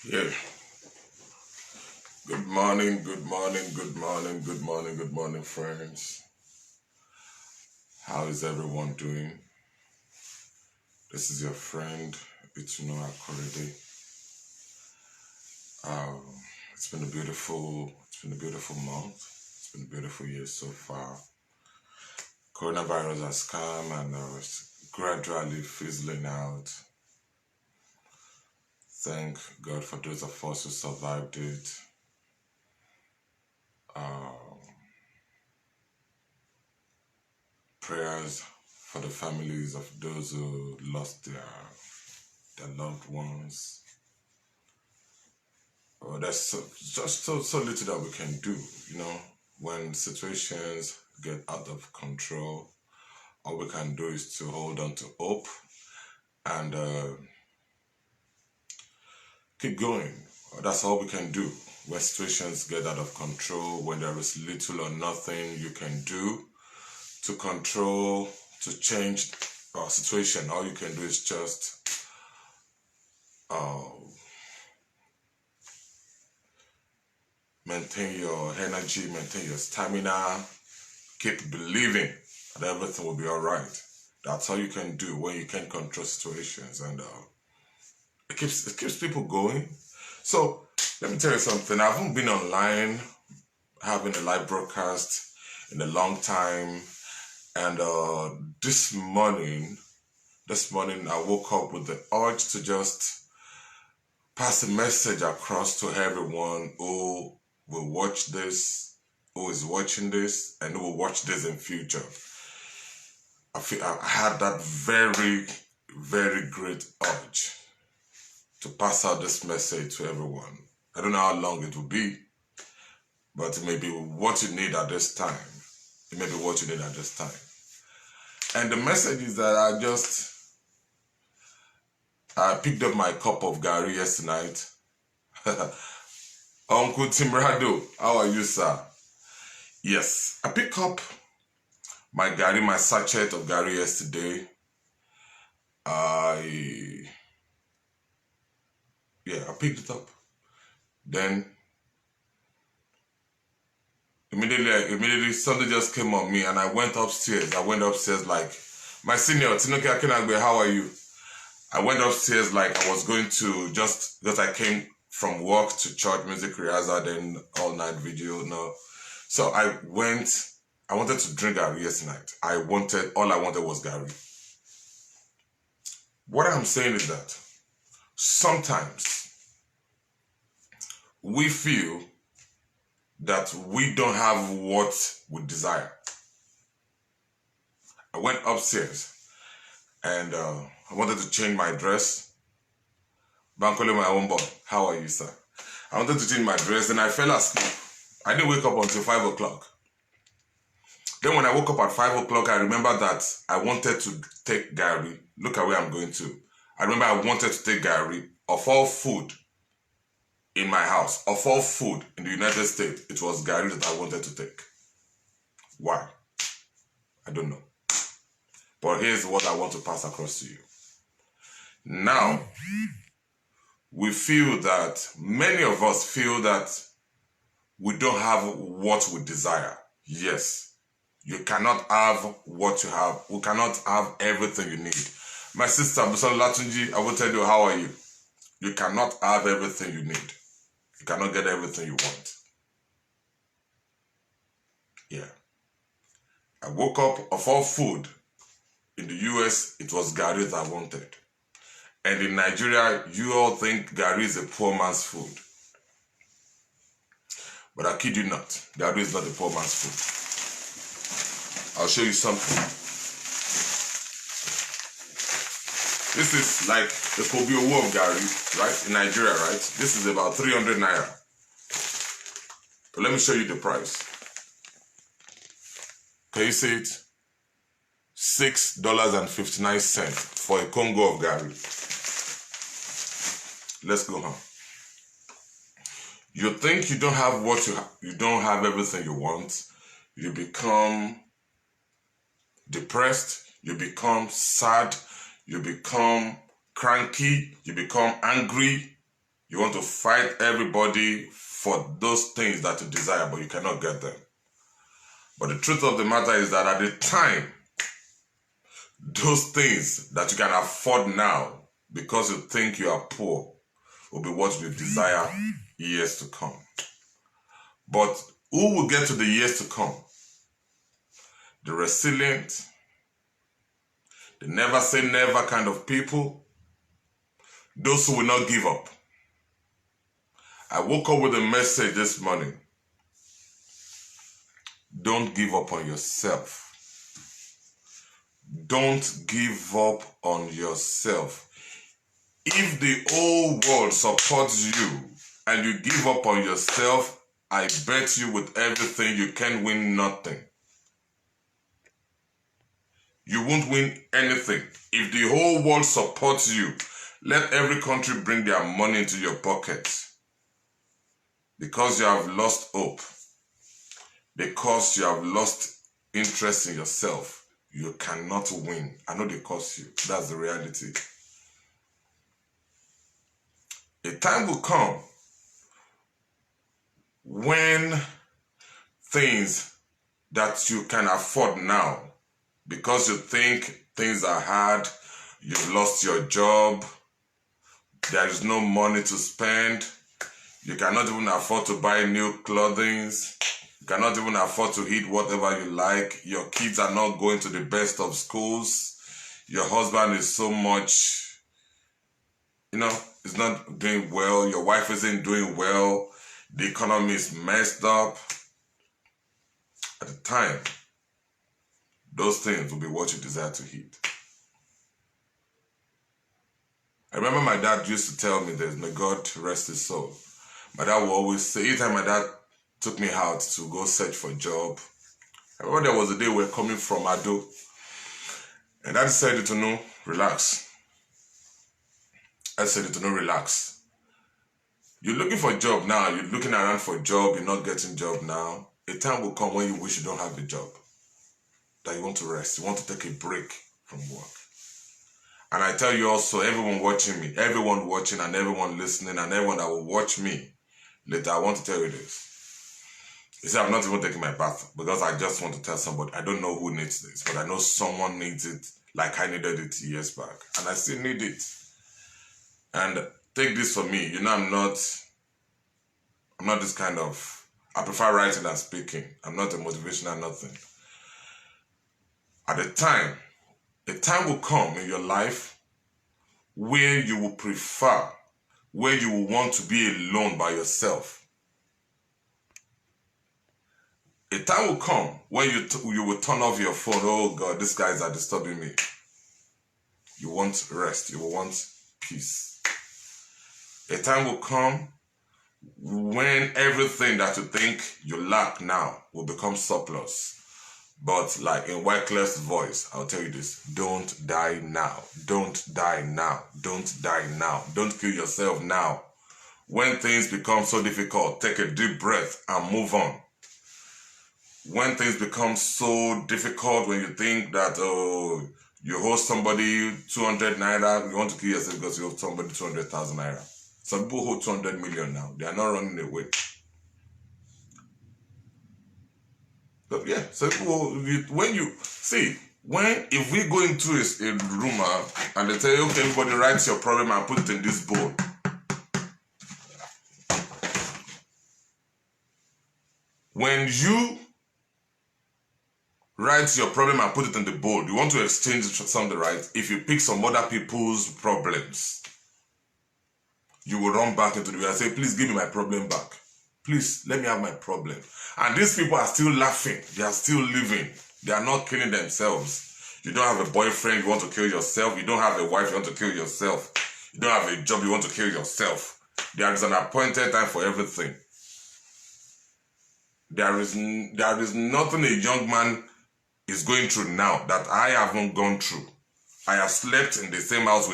Yeah. Good morning, good morning, good morning, good morning, good morning, friends. How is everyone doing? This is your friend, Itunu El-Akorede. It's been a beautiful month. It's been a beautiful year so far. Coronavirus has come and it's gradually fizzling out. Thank God for those of us who survived it. Prayers for the families of those who lost their loved ones. There's just so little that we can do, when situations get out of control. All we can do is to hold on to hope and keep going. That's all we can do. When situations get out of control, when there is little or nothing you can do to control, to change our situation, all you can do is just maintain your energy, maintain your stamina, keep believing that everything will be all right. That's all you can do when you can't control situations, and it keeps people going. So let me tell you something. I haven't been online having a live broadcast in a long time, and this morning I woke up with the urge to just pass a message across to everyone who will watch this, who is watching this, and who will watch this in future. I had that very, very great urge to pass out this message to everyone. I don't know how long it will be, but it may be what you need at this time. It may be what you need at this time. And the message is that I picked up my cup of Gary yesterday night. Uncle Timrado, how are you, sir? Yes, I picked up my sachet of Gary yesterday. I picked it up. Then immediately something just came on me and I went upstairs. Like, my senior, Tinoke Akinagbe, how are you? I went upstairs like I was going to, just because I came from work to church, music rehearsal, then all night video, no. So I wanted to drink Gary yesterday night. All I wanted was Gary. What I'm saying is that sometimes we feel that we don't have what we desire. I went upstairs and I wanted to change my dress. Bankole, my own boy, how are you, sir? I wanted to change my dress and I fell asleep. I didn't wake up until 5 o'clock. Then when I woke up at 5 o'clock, I remember that I wanted to take Gary. Look at where I'm going to. I remember I wanted to take Gary. Of all food in my house, of all food in the United States, it was Gary that I wanted to take. Why? I don't know. But here's what I want to pass across to you. Now, many of us feel that we don't have what we desire. Yes, you cannot have what you have. We cannot have everything you need. My sister, Busola Latunji, I will tell you, how are you? You cannot have everything you need. You cannot get everything you want. Yeah. I woke up, of all food in the US, it was Gary that I wanted. And in Nigeria, you all think Gary is a poor man's food. But I kid you not, Gary is not a poor man's food. I'll show you something. This is like the Kobe Owo of Gary, right? In Nigeria, right? This is about 300 naira. But let me show you the price. Can you see it? $6.59 for a Congo of Gary. Let's go home. You think you don't have what you don't have everything you want. You become depressed. You become sad. You become cranky. You become angry. You want to fight everybody for those things that you desire, but you cannot get them. But the truth of the matter is that at the time, those things that you can afford now, because you think you are poor, will be what you desire years to come. But who will get to the years to come? The resilient, the never say never kind of people, those who will not give up. I woke up with a message this morning. Don't give up on yourself. Don't give up on yourself. If the whole world supports you and you give up on yourself, I bet you with everything you can win nothing. You won't win anything. If the whole world supports you, let every country bring their money into your pocket. Because you have lost hope. Because you have lost interest in yourself, you cannot win. I know they cost you. That's the reality. A time will come when things that you can afford now, because you think things are hard, you've lost your job, there is no money to spend, you cannot even afford to buy new clothing, you cannot even afford to eat whatever you like, your kids are not going to the best of schools, your husband is so much, is not doing well, your wife isn't doing well, the economy is messed up. At the time, those things will be what you desire to eat. I remember my dad used to tell me this, may God rest his soul. My dad would always say, anytime my dad took me out to go search for a job, I remember there was a day we were coming from Ado, and Dad said, Itunu, relax. I said, Itunu, relax. You're looking for a job now, you're looking around for a job, you're not getting a job now. A time will come when you wish you don't have a job, that you want to rest, you want to take a break from work. And I tell you also, everyone watching me, everyone watching and everyone listening and everyone that will watch me later, I want to tell you this. You see, I'm not even taking my bath because I just want to tell somebody. I don't know who needs this, but I know someone needs it like I needed it years back. And I still need it. And take this for me. I'm not this kind of, I prefer writing than speaking. I'm not a motivational nothing. At a time will come in your life where you will prefer, where you will want to be alone by yourself. A time will come when you will turn off your phone. Oh God, these guys are disturbing me. You want rest. You will want peace. A time will come when everything that you think you lack now will become surplus. But like in Wyclif's voice, I'll tell you this. Don't die now. Don't die now. Don't die now. Don't kill yourself now. When things become so difficult, take a deep breath and move on. When things become so difficult, when you think that you owe somebody 200 naira, you want to kill yourself because you owe somebody 200,000 naira. Some people hold 200 million now. They are not running away. But yeah, so people, if we go into a room and they tell you, okay, everybody write your problem and put it in this bowl. When you write your problem and put it in the bowl, you want to exchange something, right? If you pick some other people's problems, you will run back into the way and say, please give me my problem back. Please, let me have my problem. And these people are still laughing. They are still living. They are not killing themselves. You don't have a boyfriend, you want to kill yourself. You don't have a wife, you want to kill yourself. You don't have a job, you want to kill yourself. There is an appointed time for everything. There is nothing a young man is going through now that I haven't gone through. I have slept in the same house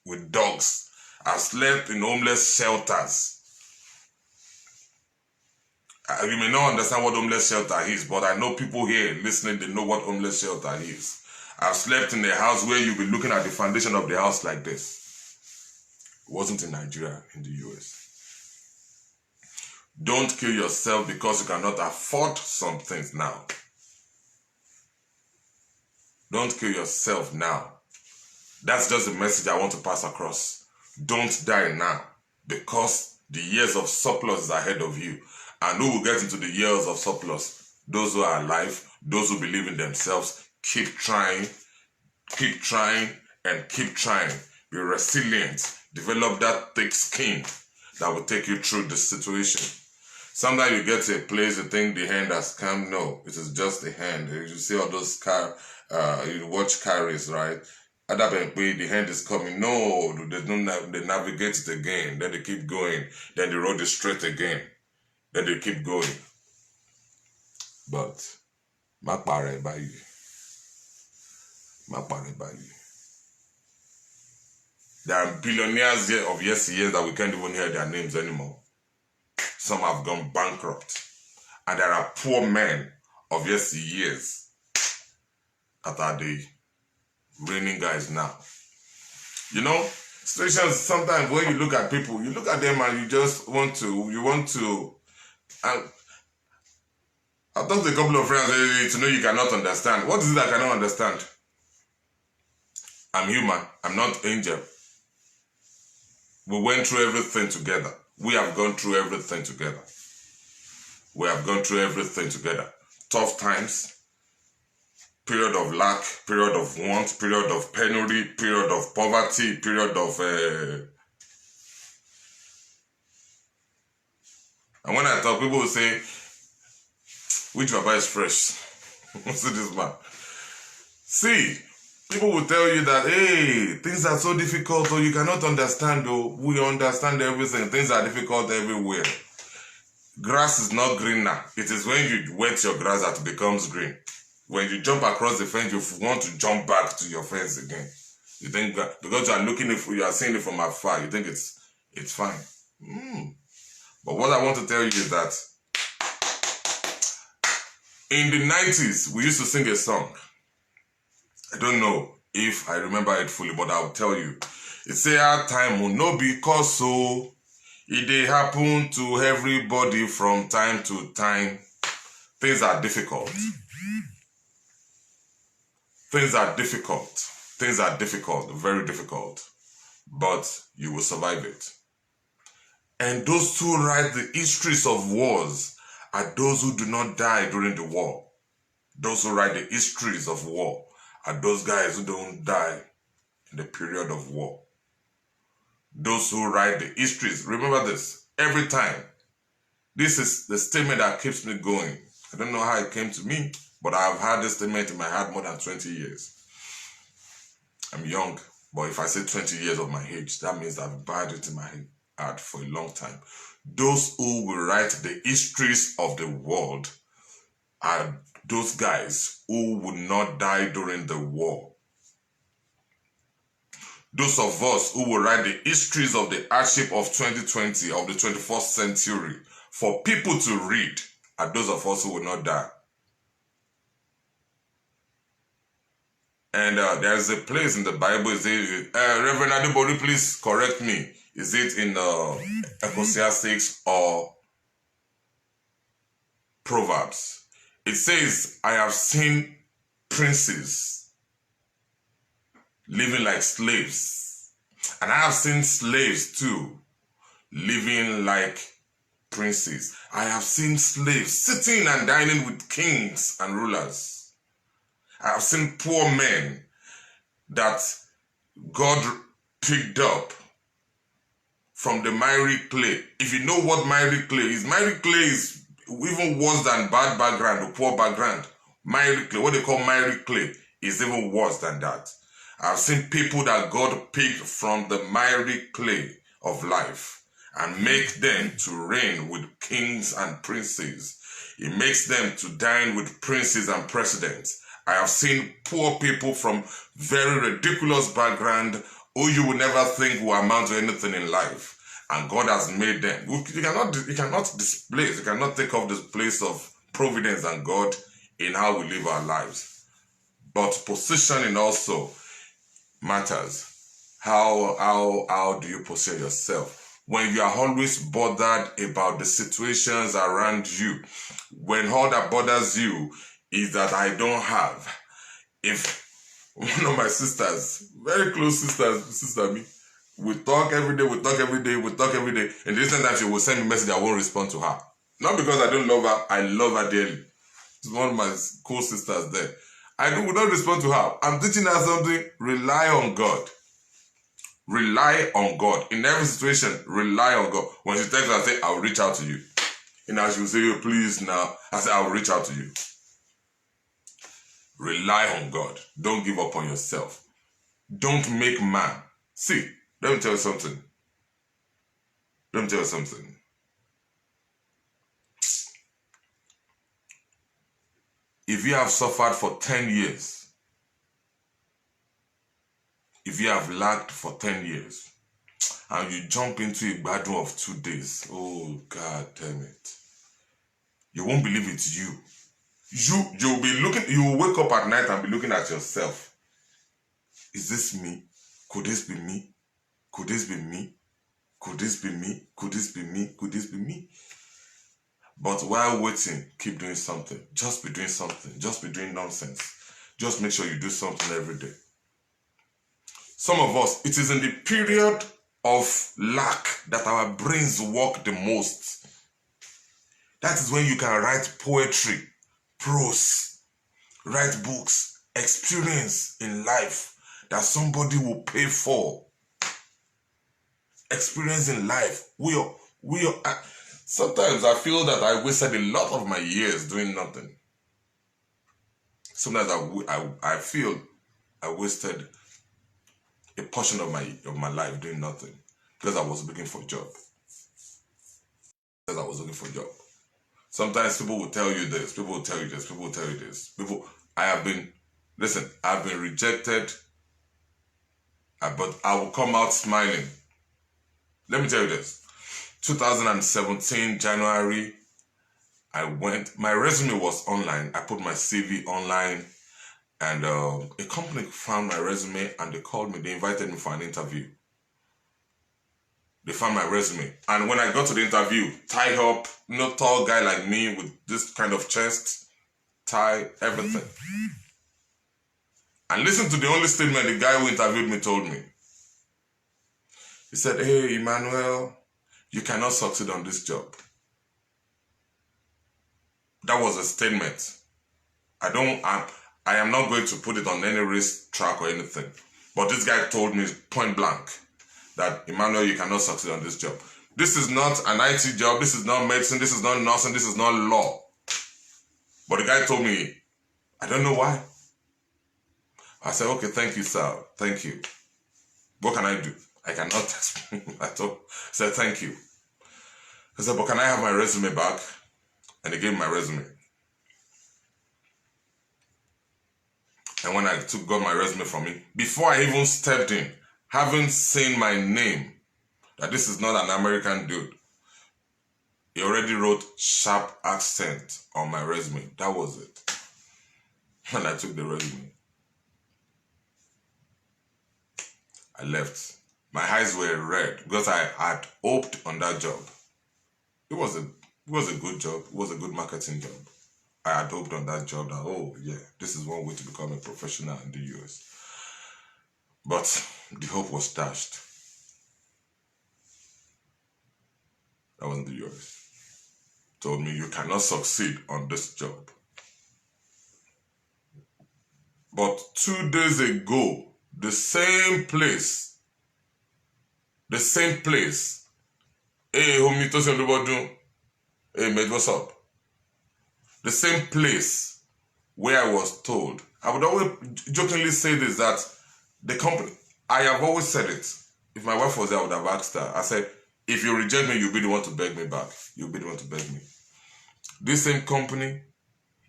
with dogs. I've slept in homeless shelters. You may not understand what homeless shelter is, but I know people here listening, they know what homeless shelter is. I've slept in a house where you'll be looking at the foundation of the house like this. It wasn't in Nigeria, in the US. Don't kill yourself because you cannot afford some things now. Don't kill yourself now. That's just the message I want to pass across. Don't die now, because the years of surplus is ahead of you. And who will get into the years of surplus? Those who are alive, those who believe in themselves. Keep trying, and keep trying. Be resilient. Develop that thick skin that will take you through the situation. Sometimes you get to a place you think the hand has come. No, it is just the hand. You see all those you watch carries, right? At that point, the hand is coming. No, they navigate it again. Then they keep going. Then the road is straight again. Then they keep going. But, makpare by you. There are billionaires of yesteryears that we can't even hear their names anymore. Some have gone bankrupt. And there are poor men of yesteryears that are the reigning guys now. You know, situations sometimes when you look at people, you look at them and you just want to, and I've talked to a couple of friends to know you cannot understand. What is it I cannot understand? I'm human. I'm not angel. We went through everything together. We have gone through everything together. Tough times, period of lack, period of want, period of penury, period of poverty, period of... And when I talk, people will say, which Baba is fresh? See this man. See, people will tell you that, hey, things are so difficult, or you cannot understand, though. We understand everything. Things are difficult everywhere. Grass is not green now. It is when you wet your grass that it becomes green. When you jump across the fence, you want to jump back to your fence again. You think that because you are seeing it from afar, you think it's fine. But what I want to tell you is that in the 90s, we used to sing a song. I don't know if I remember it fully, but I'll tell you. It say, "Our time will not be cause so. It dey happen to everybody from time to time. Things are difficult. Things are difficult, very difficult. But you will survive it. And those who write the histories of wars are those who do not die during the war. Those who write the histories of war are those guys who don't die in the period of war. Those who write the histories, remember this, every time. This is the statement that keeps me going. I don't know how it came to me, but I've had this statement in my heart more than 20 years. I'm young, but if I say 20 years of my age, that means I've had it in my heart for a long time. Those who will write the histories of the world are those guys who would not die during the war. Those of us who will write the histories of the hardship of 2020, of the 21st century, for people to read, are those of us who will not die. And there's a place in the Bible, Reverend Adibori, please correct me. Is it in Ecclesiastes or Proverbs? It says, I have seen princes living like slaves. And I have seen slaves too, living like princes. I have seen slaves sitting and dining with kings and rulers. I have seen poor men that God picked up from the miry clay. If you know what miry clay is even worse than bad background or poor background. Miry clay, what they call miry clay, is even worse than that. I've seen people that God picked from the miry clay of life and make them to reign with kings and princes. He makes them to dine with princes and presidents. I have seen poor people from very ridiculous background who you would never think will amount to anything in life. And God has made them. You cannot displace, you cannot take off the place of providence and God in how we live our lives. But positioning also matters. How do you portray yourself? When you are always bothered about the situations around you, when all that bothers you is that I don't have. If one of my sisters, very close sisters, sister me, we talk every day, and the instant that she will send me a message, I won't respond to her. Not because I don't love her, I love her dearly. She's one of my cool sisters there. Will not respond to her. I'm teaching her something. Rely on God. Rely on God. In every situation, rely on God. When she texts, I say, I'll reach out to you. And now she will say, oh, please now. I say, I'll reach out to you. Rely on God. Don't give up on yourself. Don't make man. See, let me tell you something. If you have suffered for 10 years, if you have lagged for 10 years, and you jump into a battle of 2 days, oh, God damn it. You won't believe it's you. You'll be looking, you will wake up at night and be looking at yourself. Is this me? Could this be me? Could this be me? Could this be me? Could this be me? Could this be me? But while waiting, keep doing something. Just be doing something. Just be doing nonsense. Just make sure you do something every day. Some of us, it is in the period of lack that our brains work the most. That is when you can write poetry, prose, write books, experience in life that somebody will pay for. Experience in life. Sometimes I feel that I wasted a lot of my years doing nothing. Sometimes I feel I wasted a portion of my life doing nothing because I was looking for a job. Sometimes people will tell you this, people will tell you this, people will tell you this. I've been rejected, but I will come out smiling. Let me tell you this. 2017, January, my resume was online. I put my CV online, and a company found my resume and they called me. They invited me for an interview. They found my resume. And when I got to the interview, tied up, tall guy like me with this kind of chest, tie, everything. And listen to the only statement the guy who interviewed me told me. He said, hey, Emmanuel, you cannot succeed on this job. That was a statement. I am not going to put it on any race track or anything. But this guy told me point blank that, Emmanuel, you cannot succeed on this job. This is not an IT job. This is not medicine. This is not nursing. This is not law. But the guy told me, I don't know why. I said, okay, thank you, sir. Thank you. What can I do? I cannot explain. I said, thank you. I said, but can I have my resume back? And he gave me my resume. And when I got my resume from him, before I even stepped in, having seen my name, that this is not an American dude, he already wrote sharp accent on my resume. That was it. And I took the resume. I left. My eyes were red because I had hoped on that job. It was a good job. It was a good marketing job. I had hoped on that job that, oh yeah, this is one way to become a professional in the US. But the hope was dashed. That wasn't the US. Told me you cannot succeed on this job. But 2 days ago, the same place, hey, homie, to say everybody, hey, mate, what's up? The same place where I was told, I would always jokingly say this, that the company, I have always said it. If my wife was there, I would have asked her. I said, if you reject me, you'll be the one to beg me back. You'll be the one to beg me. This same company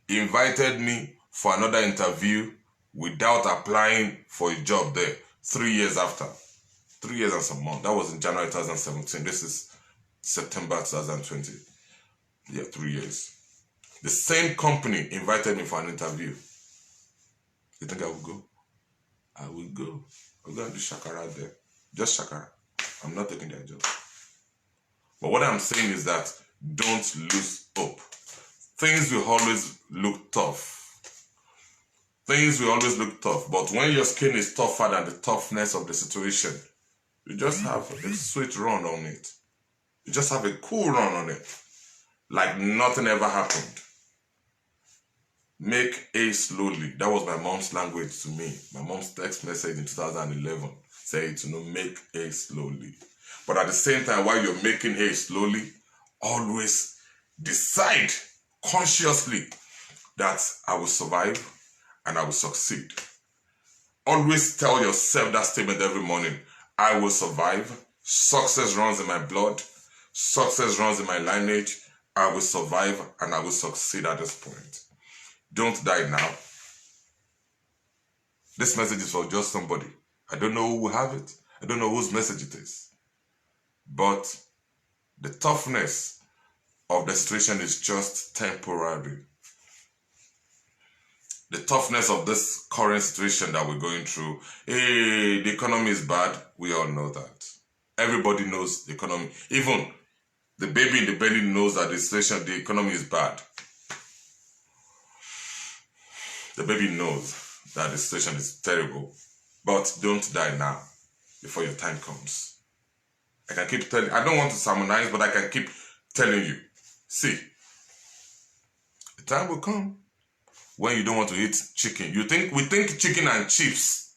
invited me for another interview without applying for a job there 3 years after. 3 years and some months. That was in January 2017. This is September 2020. Yeah, 3 years. The same company invited me for an interview. You think I will go? I will go. I'm going to do shakara there. Just shakara. I'm not taking their job. But what I'm saying is that don't lose hope. Things will always look tough. Things will always look tough. But when your skin is tougher than the toughness of the situation, you just have a sweet run on it. You just have a cool run on it. Like nothing ever happened. Make A slowly. That was my mom's language to me. My mom's text message in 2011 said to make A slowly. But at the same time, while you're making A slowly, always decide consciously that I will survive and I will succeed. Always tell yourself that statement every morning. I will survive. Success runs in my blood. Success runs in my lineage. I will survive and I will succeed at this point. Don't die now. This message is for just somebody. I don't know who will have it. I don't know whose message it is. But the toughness of the situation is just temporary. The toughness of this current situation that we're going through. Hey, the economy is bad. We all know that. Everybody knows the economy. Even the baby in the belly knows that the economy is bad. The baby knows that the situation is terrible. But don't die now before your time comes. I can keep telling, I don't want to sermonize, but I can keep telling you. See, the time will come when you don't want to eat chicken. We think chicken and chips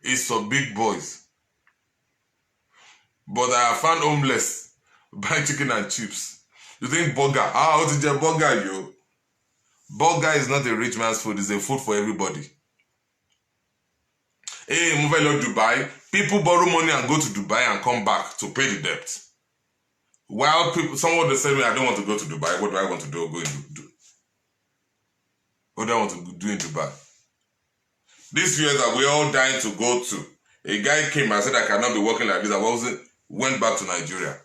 is for big boys. But I have found homeless buying chicken and chips. You think burger? What is your burger, yo? Burger is not a rich man's food. It's a food for everybody. Hey, move to Dubai. People borrow money and go to Dubai and come back to pay the debt. While someone will say, I don't want to go to Dubai. What do I want to do? What do I want to do in Dubai? These years that we're all dying to go to. A guy came and said, I cannot be working like this. Went back to Nigeria.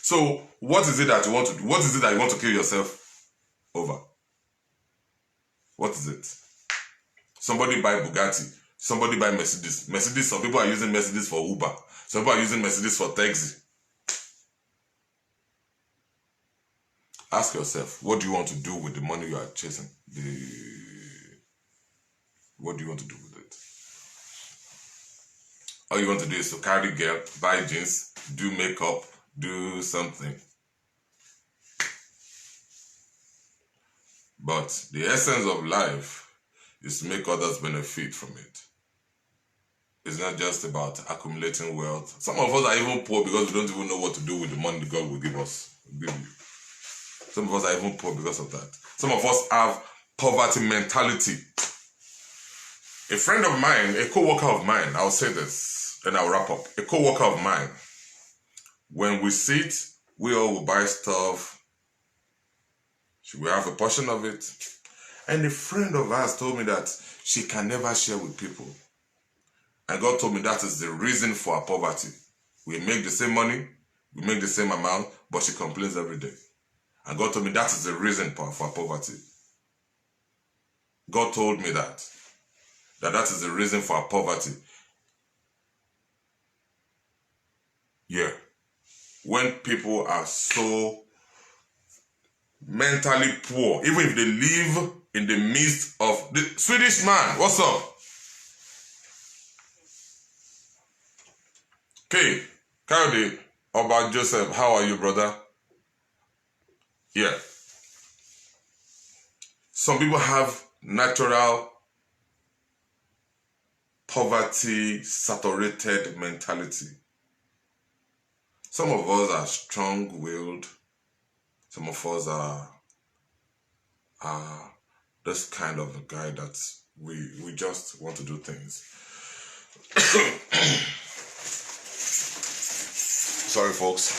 So, what is it that you want to do? What is it that you want to kill yourself over? What is it? Somebody buy Bugatti. Somebody buy Mercedes. Mercedes, some people are using Mercedes for Uber. Some people are using Mercedes for taxi. Ask yourself, what do you want to do with the money you are chasing? What do you want to do with it? All you want to do is to carry girl, buy jeans, do makeup, do something. But the essence of life is to make others benefit from it. It's not just about accumulating wealth. Some of us are even poor because we don't even know what to do with the money God will give us. Some of us are even poor because of that. Some of us have poverty mentality. A friend of mine, a co-worker of mine, I'll say this, then I'll wrap up. A co-worker of mine, when we sit, we all will buy stuff. She will have a portion of it. And a friend of ours told me that she can never share with people. And God told me that is the reason for our poverty. We make the same money, we make the same amount, but she complains every day. And God told me that is the reason for our poverty. God told me that is the reason for our poverty. Yeah. When people are so mentally poor, even if they live in the midst of the Swedish man, what's up? Okay, Kayode, about Joseph, how are you, brother? Yeah. Some people have natural poverty saturated mentality. Some of us are strong-willed. Some of us are this kind of a guy that we just want to do things. Sorry, folks.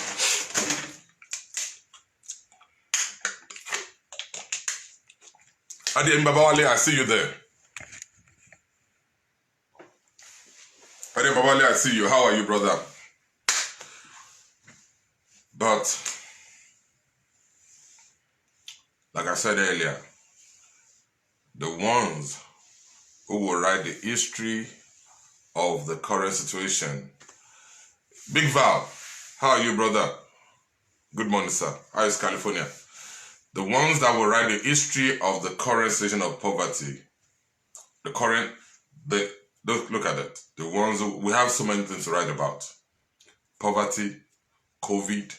Adi Mbabawale, I see you there. Adi Mbabawale, I see you. How are you, brother? But, like I said earlier, the ones who will write the history of the current situation. Big Val, how are you, brother? Good morning, sir. How is California? The ones that will write the history of the current situation of poverty. Look at it. The ones who, we have so many things to write about. Poverty, COVID,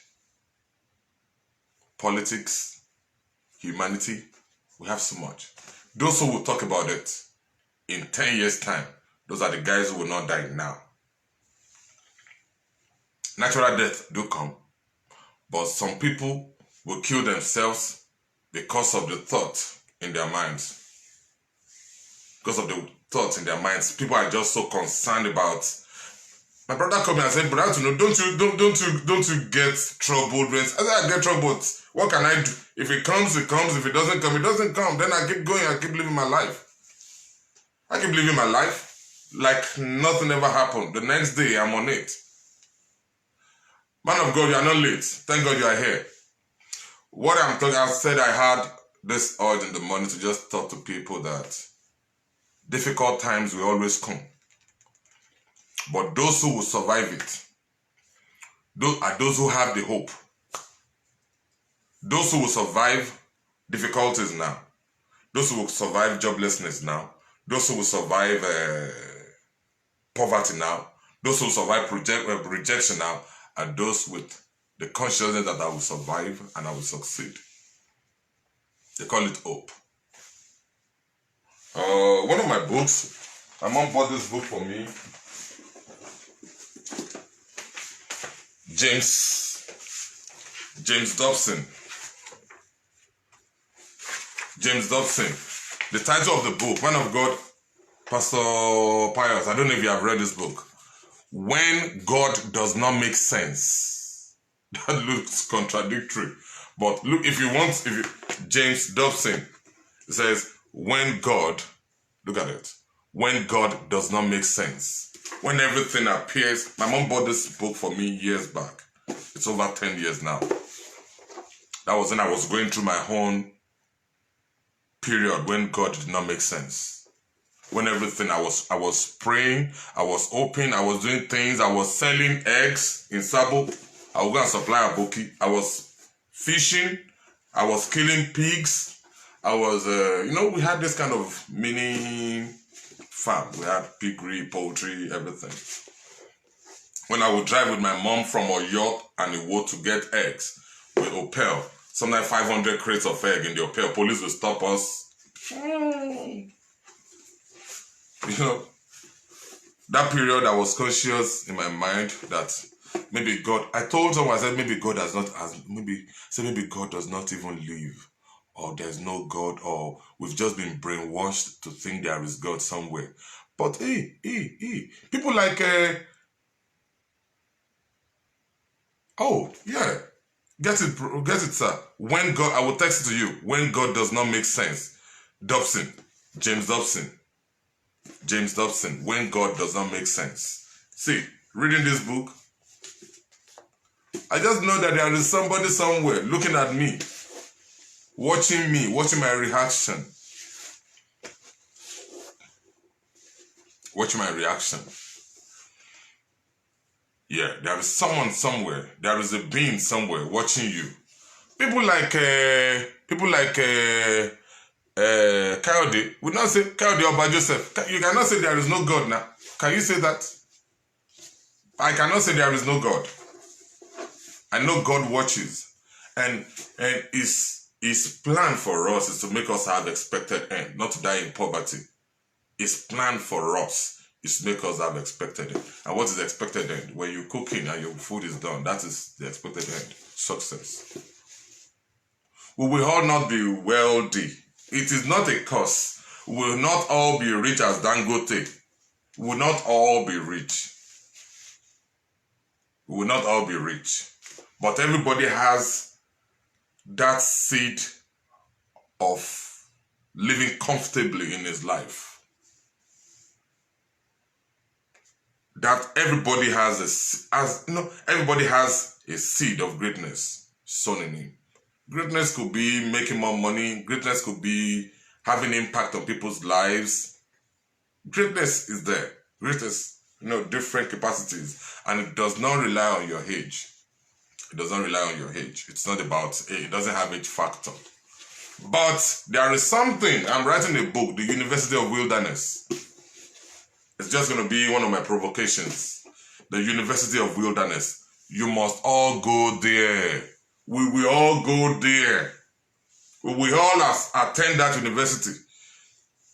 politics, humanity. We have so much. Those who will talk about it in 10 years' time, those are the guys who will not die now. Natural death do come, but some people will kill themselves because of the thought in their minds. Because of the thoughts in their minds, people are just so concerned about. My brother called me and said, "Brother, don't you get troubled?" I said, "I get troubled. What can I do? If it comes, it comes. If it doesn't come, it doesn't come. Then I keep going. I keep living my life. I keep living my life like nothing ever happened. The next day, I'm on it. Man of God, you are not late. Thank God you are here. What I'm talking, I said I had this urge in the morning to just talk to people that difficult times will always come. But those who will survive it, those are those who have the hope. Those who will survive difficulties now. Those who will survive joblessness now. Those who will survive poverty now. Those who will survive rejection now are those with the consciousness that I will survive and I will succeed. They call it hope. One of my books, my mom bought this book for me. James Dobson. James Dobson. The title of the book, Man of God, Pastor Pius, I don't know if you have read this book. When God does not make sense. That looks contradictory. But look, James Dobson says, when God, look at it, when God does not make sense. When everything appears, my mom bought this book for me years back. It's over 10 years now. That was when I was going through my own period when God did not make sense. When everything, I was praying, I was hoping, I was doing things, I was selling eggs in Sabo. I was going to supply a bookie. I was fishing, I was killing pigs. I was, we had this kind of mini farm. We had piggery, poultry, everything. When I would drive with my mom from Oyo and Iwo to get eggs with Opel, sometimes 500 crates of egg in the Opel, police would stop us. That period I was conscious in my mind that maybe God, I told someone, I said, maybe God does not even live, or there's no God, or we've just been brainwashed to think there is God somewhere. But people like, get it, sir. When God, I will text it to you, when God does not make sense. James Dobson, when God does not make sense. See, reading this book, I just know that there is somebody somewhere looking at me, watching my reaction. Watch my reaction. Yeah, there is someone somewhere. There is a being somewhere watching you. People like Kayode would not say Kayode Oba Joseph. You cannot say there is no God now. Can you say that? I cannot say there is no God. I know God watches, and His plan for us is to make us have expected end, not to die in poverty. His plan for us is to make us have expected end. And what is the expected end? When you're cooking and your food is done, that is the expected end. Success. We will all not be wealthy. It is not a curse. We will not all be rich as Dangote. We will not all be rich. We will not all be rich. But everybody has that seed of living comfortably in his life. That everybody has everybody has a seed of greatness sown in him. Greatness could be making more money. Greatness could be having impact on people's lives. Greatness is there. Greatness, different capacities, and it does not rely on your age. It does not rely on your age. It's not about age. It doesn't have age factor. But there is something. I'm writing a book, The University of Wilderness. It's just going to be one of my provocations. The University of Wilderness. You must all go there. We will all go there. We will all attend that university.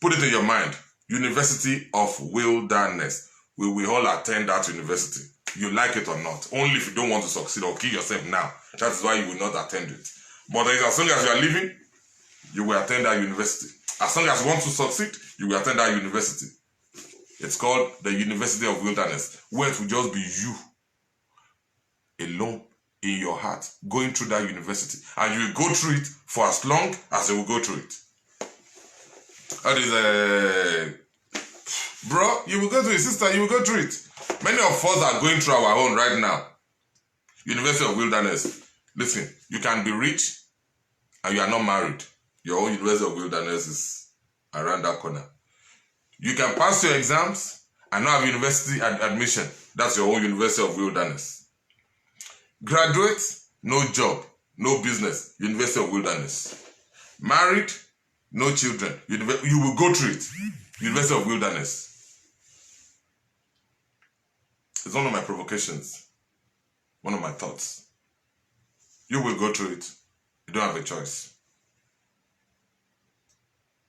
Put it in your mind. University of Wilderness. We will all attend that university. You like it or not. Only if you don't want to succeed or kill yourself now. That is why you will not attend it. But as long as you are living, you will attend that university. As long as you want to succeed, you will attend that university. It's called the University of Wilderness, where it will just be you alone in your heart going through that university. And you will go through it for as long as you will go through it. That is bro, you will go through it, sister, you will go through it. Many of us are going through our own right now. University of Wilderness. Listen, you can be rich and you are not married. Your own University of Wilderness is around that corner. You can pass your exams and not have university admission. That's your own University of Wilderness. Graduate, no job, no business, University of Wilderness. Married, no children, you will go through it. University of Wilderness. It's one of my provocations, one of my thoughts. You will go through it. You don't have a choice.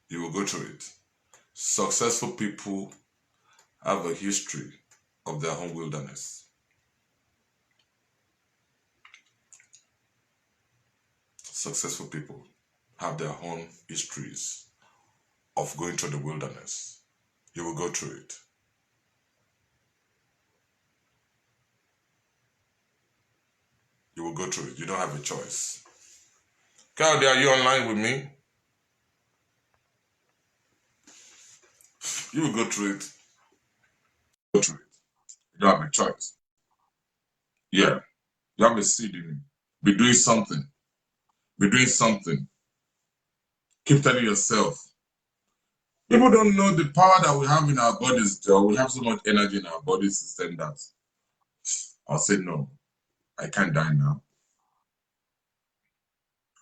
You will go through it. Successful people have a history of their own wilderness. Successful people have their own histories of going through the wilderness. You will go through it. You will go through it. You don't have a choice. Claudia, are you online with me? You will go through it. Go through it. You don't have a choice. Yeah. You have a seed in you. Be doing something. Be doing something. Keep telling yourself. People don't know the power that we have in our bodies, Joe. We have so much energy in our bodies to send that. I'll say no. I can't die now.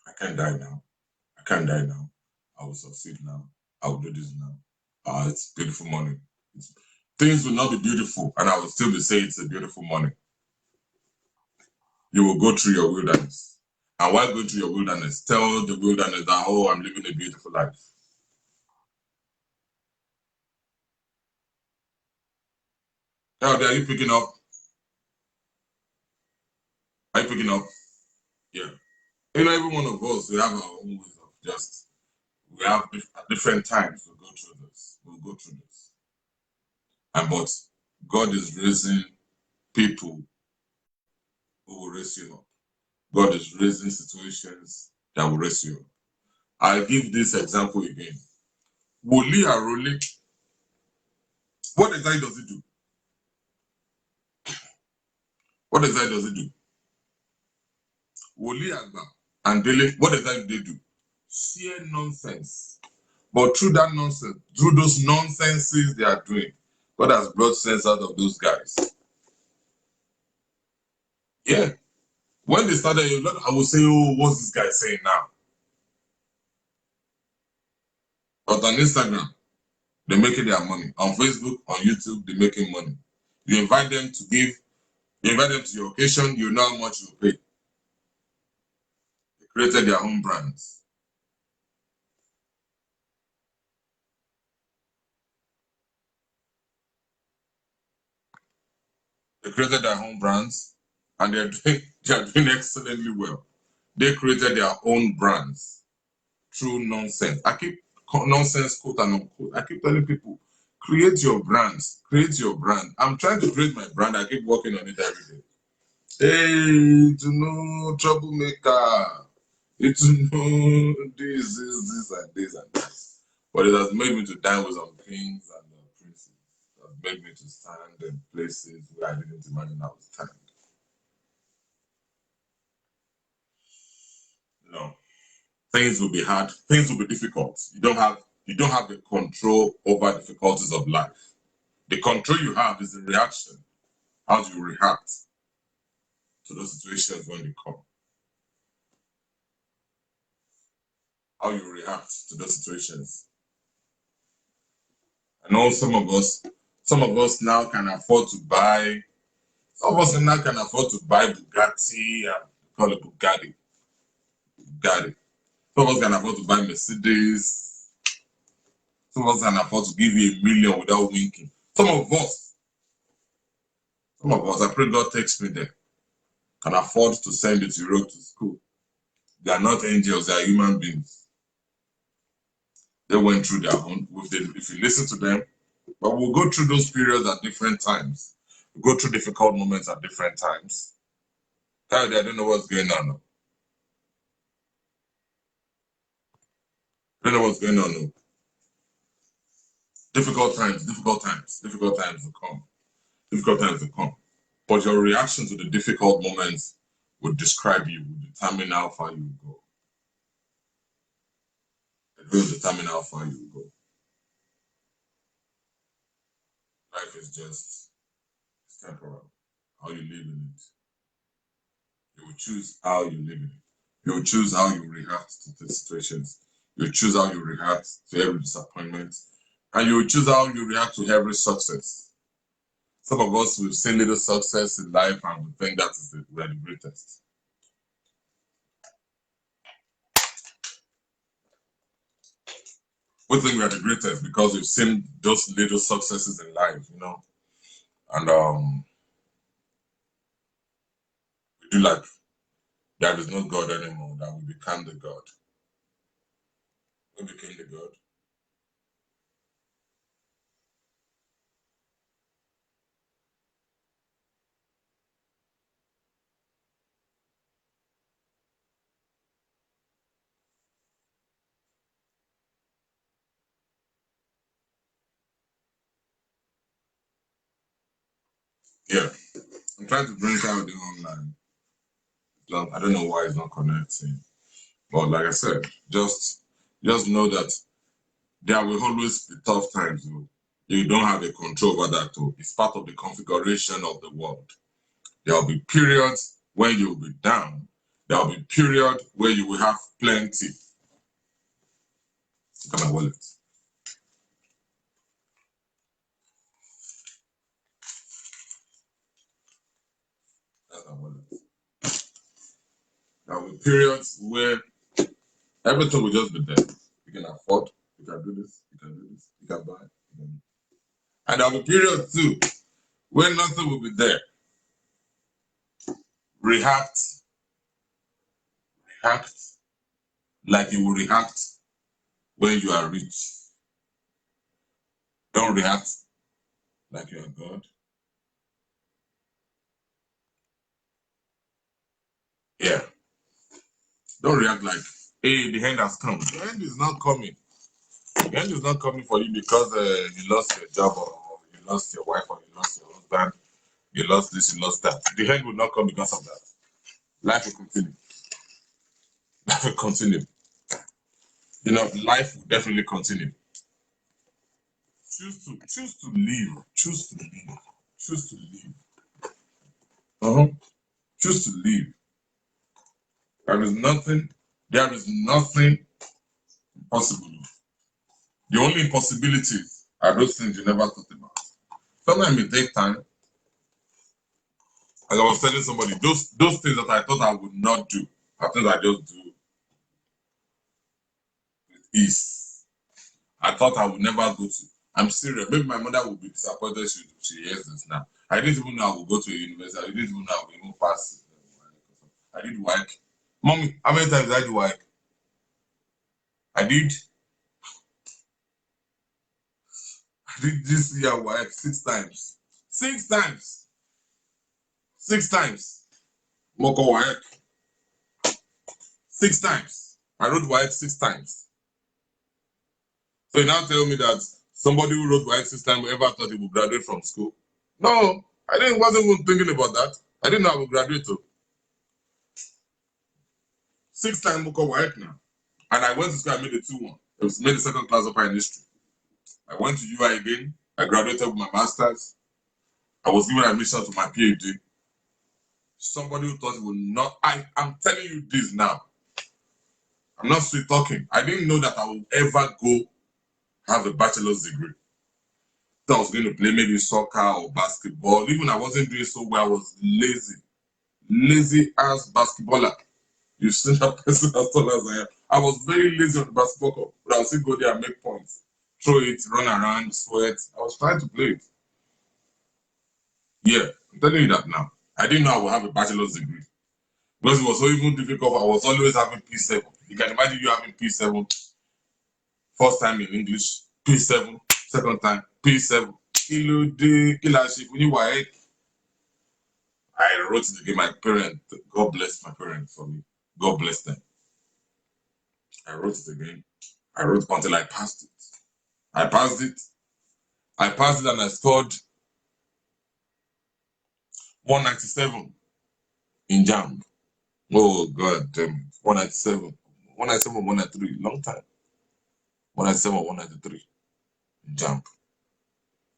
I can't die now. I can't die now. I will succeed now. I will do this now. It's beautiful morning. Things will not be beautiful, and I will still be saying it's a beautiful morning. You will go through your wilderness. And while going through your wilderness, tell the wilderness that, oh, I'm living a beautiful life. Now, are you picking up? Are you picking up? Yeah. Every one of us, we have our own ways of we have different times to go through this. We'll go through this. But God is raising people who will raise you up. God is raising situations that will raise you up. I'll give this example again. Woli Arole, what exactly does it do? What exactly does it do? Woli Agba and Dele, what exactly do they do? Sheer nonsense. But through that nonsense, through those nonsenses they are doing, God has brought sense out of those guys. Yeah. When they started, I would say, oh, what's this guy saying now? But on Instagram, they're making their money. On Facebook, on YouTube, they're making money. You invite them to your occasion, you know how much you pay. They created their own brands. They created their own brands, and they are doing excellently well. They created their own brands through nonsense. I keep nonsense, quote and unquote. I keep telling people, create your brands, create your brand. I'm trying to create my brand. I keep working on it every day. Hey, Itunu, troublemaker. Itunu, this and this and this. But it has made me to dine with some kings and princes. It has made me to stand in places where I didn't imagine I would stand. No. Things will be hard. Things will be difficult. You don't have you don't have the control over difficulties of life. The control you have is the reaction, how you react to those situations when they come. How you react to those situations. I know some of us now can afford to buy, some of us now can afford to buy Bugatti, and call it Bugatti. Some of us can afford to buy Mercedes. Some of us can afford to give you $1 million without winking. Some of us, I pray God takes me there, can afford to send you to Europe to school. They are not angels, they are human beings. They went through their own, if you listen to them, but we'll go through those periods at different times. We'll go through difficult moments at different times. I don't know what's going on. I don't know what's going on. Difficult times will come. Difficult times will come. But your reaction to the difficult moments will describe you, will determine how far you will go. It will determine how far you will go. Life is just temporal. How you live in it. You will choose how you live in it. You will choose how you react to the situations. You will choose how you react to every disappointment. And you will choose how you react to every success. Some of us, we've seen little success in life and we think that is we're the greatest. We think we're the greatest because we've seen those little successes in life, you know. And we do like there is no God anymore, that we become the God. We became the God. Yeah. I'm trying to bring out the online. I don't know why it's not connecting. But like I said, just know that there will always be tough times. You don't have a control over that. It's part of the configuration of the world. There will be periods where you will be down. There will be periods where you will have plenty. Look at my wallet. That's my wallet. There will be periods where everything will just be there. You can afford, you can do this, you can do this, you can buy. And there will be periods too where nothing will be there. React like you will react when you are rich. Don't react like you are God. Yeah. Don't react like, hey, the end has come. The end is not coming. The end is not coming for you because you lost your job or you lost your wife or you lost your husband. You lost this, you lost that. The end will not come because of that. Life will continue. Life will continue. You know, life will definitely continue. Choose to live. Choose to live. Choose to live. Choose to live. There is nothing impossible. The only impossibilities are those things you never thought about. Sometimes it takes time. As I was telling somebody, those things that I thought I would not do are things I just do with ease. I thought I would never go to. I'm serious. Maybe my mother would be disappointed she hears this now. I didn't even know I would go to a university. I didn't even know I would even pass. I did work. Mommy, how many times did I do work? I did this year work 6 times. 6 times. 6 times. Moko work. 6 times. I wrote work 6 times. So you now tell me that somebody who wrote work 6 times ever thought he would graduate from school? No, wasn't even thinking about that. I didn't know I would graduate too. 6 times Moko work now. And I went to school, I made a 2-1. I was made the second class upper in history. I went to UI again. I graduated with my master's. I was given admission to my PhD. Somebody who thought it would not. I'm telling you this now. I'm not sweet talking. I didn't know that I would ever go have a bachelor's degree. So I was going to play maybe soccer or basketball. Even I wasn't doing so well. I was lazy. Lazy as basketballer. You've seen that person as tall as I am. I was very lazy on the basketball court, but I would still go there and make points. Throw it, run around, sweat. I was trying to play it. Yeah, I'm telling you that now. I didn't know I would have a bachelor's degree. Because it was so even difficult, I was always having P7. You can imagine you having P7 first time in English, P7, second time, P7. I wrote it again. My parents, God bless my parents for me. God bless them. I wrote it again. I wrote until I passed it. I passed it. I passed it and I scored 197 in JAMB. Oh, God damn it. 197. 197, 193. Long time. 197, 193 in JAMB.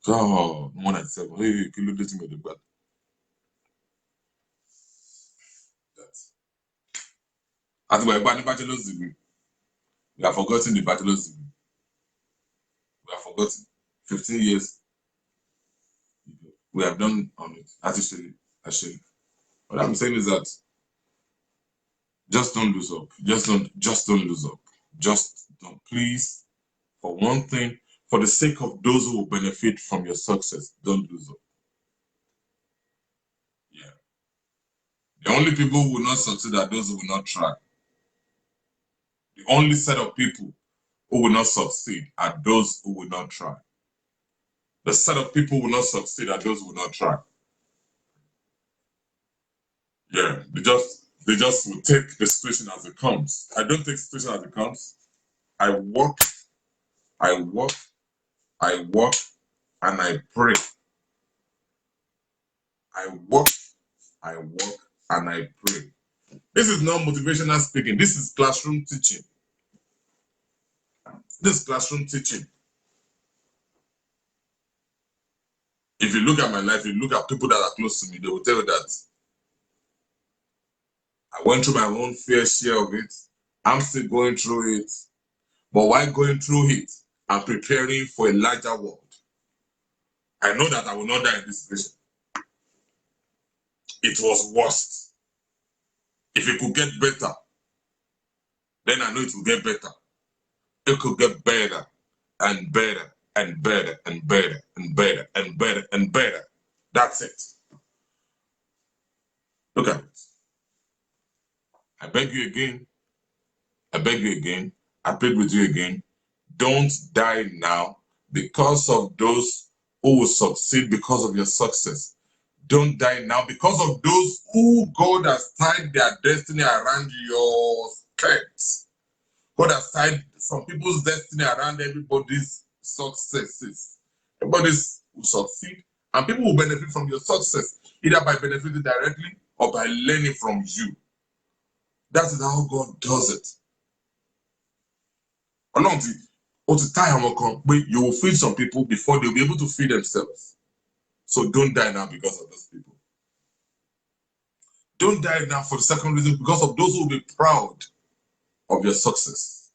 So, 197. Hey, can you listen to the back? As we're about the bachelor's degree, we have forgotten the bachelor's degree. We have forgotten 15 years we have done on it. Actually. What I'm saying is that just don't lose up. Just don't lose up. Just don't. Please, for one thing, for the sake of those who will benefit from your success, don't lose up. Yeah. The only people who will not succeed are those who will not try. The only set of people who will not succeed are those who will not try. The set of people who will not succeed are those who will not try. Yeah, they just will take the situation as it comes. I don't take situation as it comes. I work, and I pray. I work, and I pray. This is not motivational speaking. This is classroom teaching. This classroom teaching. If you look at my life, you look at people that are close to me, they will tell you that I went through my own fair share of it. I'm still going through it. But while going through it, I'm preparing for a larger world. I know that I will not die in this situation. It was worst. If it could get better, then I know it will get better. It could get better and better and better and better and better and better and better. That's it. Look at it. I beg you again. I beg you again. I plead with you again. Don't die now because of those who will succeed because of your success. Don't die now because of those who God has tied their destiny around your skirts. God has tied some people's destiny around everybody's successes. Everybody will succeed, and people will benefit from your success, either by benefiting directly or by learning from you. That is how God does it. You will feed some people before they'll be able to feed themselves. So don't die now because of those people. Don't die now for the second reason, because of those who will be proud of your success.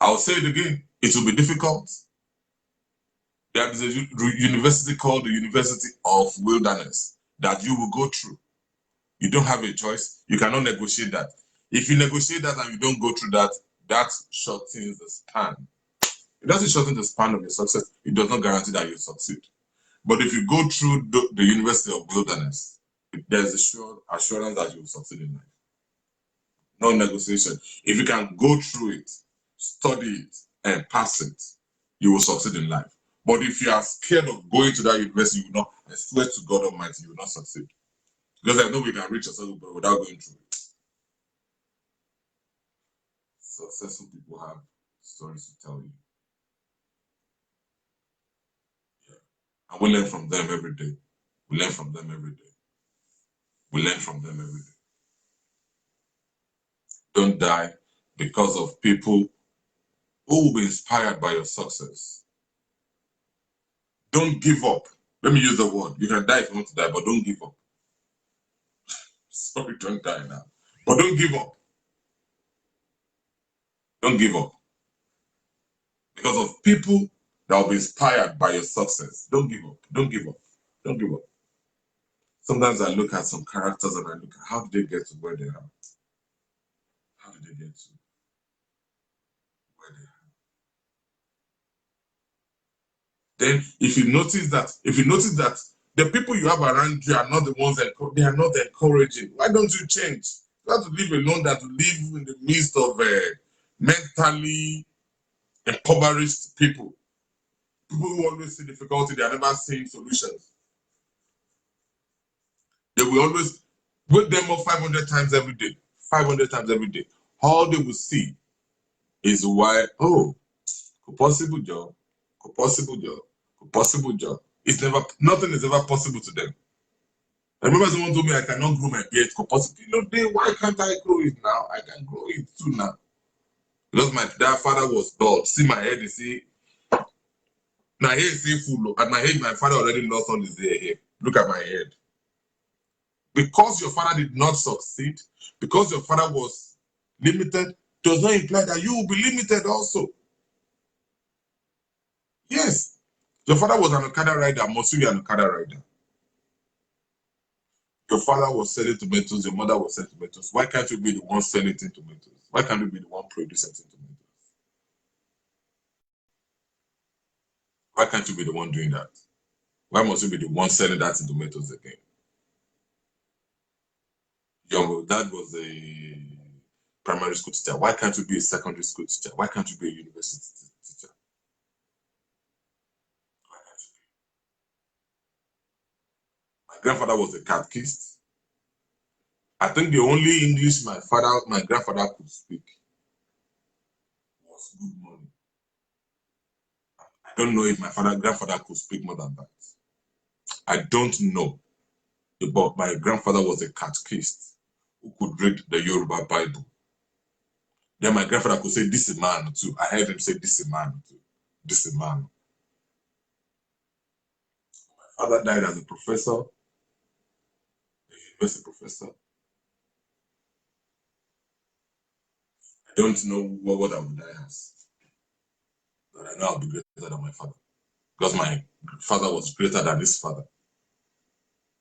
I'll say it again. It will be difficult. There is a university called the University of Wilderness that you will go through. You don't have a choice. You cannot negotiate that. If you negotiate that and you don't go through that, that shortens the span. It doesn't shorten the span of your success. It does not guarantee that you succeed. But if you go through the University of Wilderness, there's a sure assurance that you will succeed in life. No negotiation. If you can go through it, study it, and pass it, you will succeed in life. But if you are scared of going to that university, you will not. I swear to God Almighty, you will not succeed. Because I know we can reach a certain point without going through it. Successful people have stories to tell you. Yeah. And we learn from them every day. We learn from them every day. We learn from them every day. Don't die because of people who will be inspired by your success. Don't give up. Let me use the word. You can die if you want to die, but don't give up. Sorry, don't die now. But don't give up. Don't give up. Because of people that will be inspired by your success. Don't give up. Don't give up. Don't give up. Sometimes I look at some characters and I look at how did they get to where they are? How did they get to where they are? Then if you notice that the people you have around you are not the ones that they are not encouraging, why don't you change? You have to live alone than to live in the midst of mentally impoverished people. People who always see difficulty, they are never seeing solutions. They will always wake them up 500 times every day. 500 times every day. All they will see is why, oh, possible job, possible job, possible job. It's never, nothing is ever possible to them. I remember someone told me I cannot grow my beard. Why can't I grow it now? I can grow it too now. Because my father was bald. See my head, you see. My hair is full. At my head, my father already lost all his hair here. Look at my head. Because your father did not succeed, because your father was limited, does not imply that you will be limited also. Yes. Your father was an Okada rider, must you be an Okada rider? Your father was selling tomatoes, your mother was selling tomatoes. Why can't you be the one selling tomatoes? Why can't you be the one producing tomatoes? Why can't you be the one doing that? Why must you be the one selling that in tomatoes again? Your dad was a primary school teacher. Why can't you be a secondary school teacher? Why can't you be a university teacher? Why can't you be? My grandfather was a catechist. I think the only English my grandfather could speak was good morning. I don't know if my grandfather could speak more than that. I don't know. But my grandfather was a catechist who could read the Yoruba Bible. Then my grandfather could say, "This is man too." I heard him say, "This is man too. This is man." My father died as a professor, a university professor. I don't know what I would die as. But I know I'll be greater than my father. Because my father was greater than his father.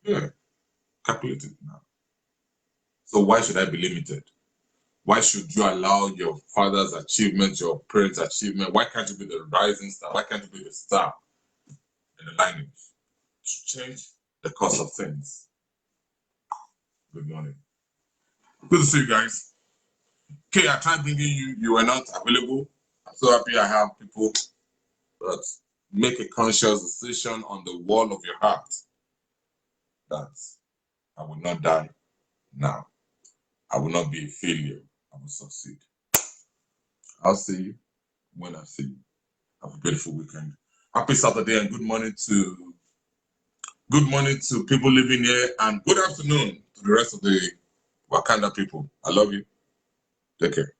Yeah, calculate it now. So why should I be limited? Why should you allow your father's achievement, your parents' achievement? Why can't you be the rising star? Why can't you be the star in the lineage to change the course of things? Good morning. Good to see you guys. Okay, I tried bringing you. You were not available. I'm so happy I have people that make a conscious decision on the wall of your heart that I will not die now. I will not be a failure. I will succeed. I'll see you when I see you. Have a beautiful weekend. Happy Saturday and good morning to people living here and good afternoon to the rest of the Wakanda people. I love you. Take care.